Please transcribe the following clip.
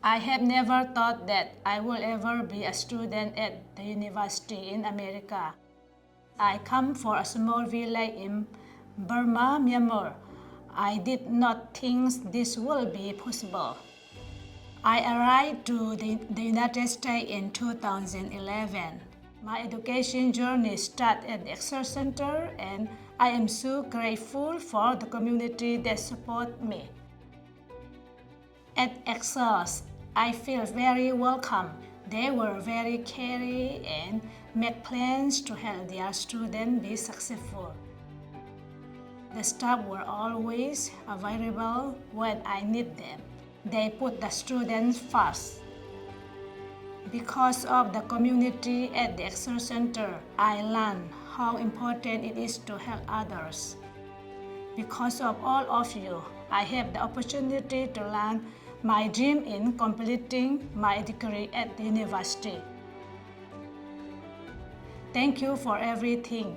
I have never thought that I will ever be a student at the university in America. I come from a small village in Burma, Myanmar. I did not think this would be possible. I arrived to the United States in 2011. My education journey started at the Excel Center, and I am so grateful for the community that support me. At Excel, I feel very welcome. They were very caring and make plans to help their students be successful. The staff were always available when I need them. They put the students first. Because of the community at the Excel Center, I learned how important it is to help others. Because of all of you, I have the opportunity to learn my dream in completing my degree at the university. Thank you for everything.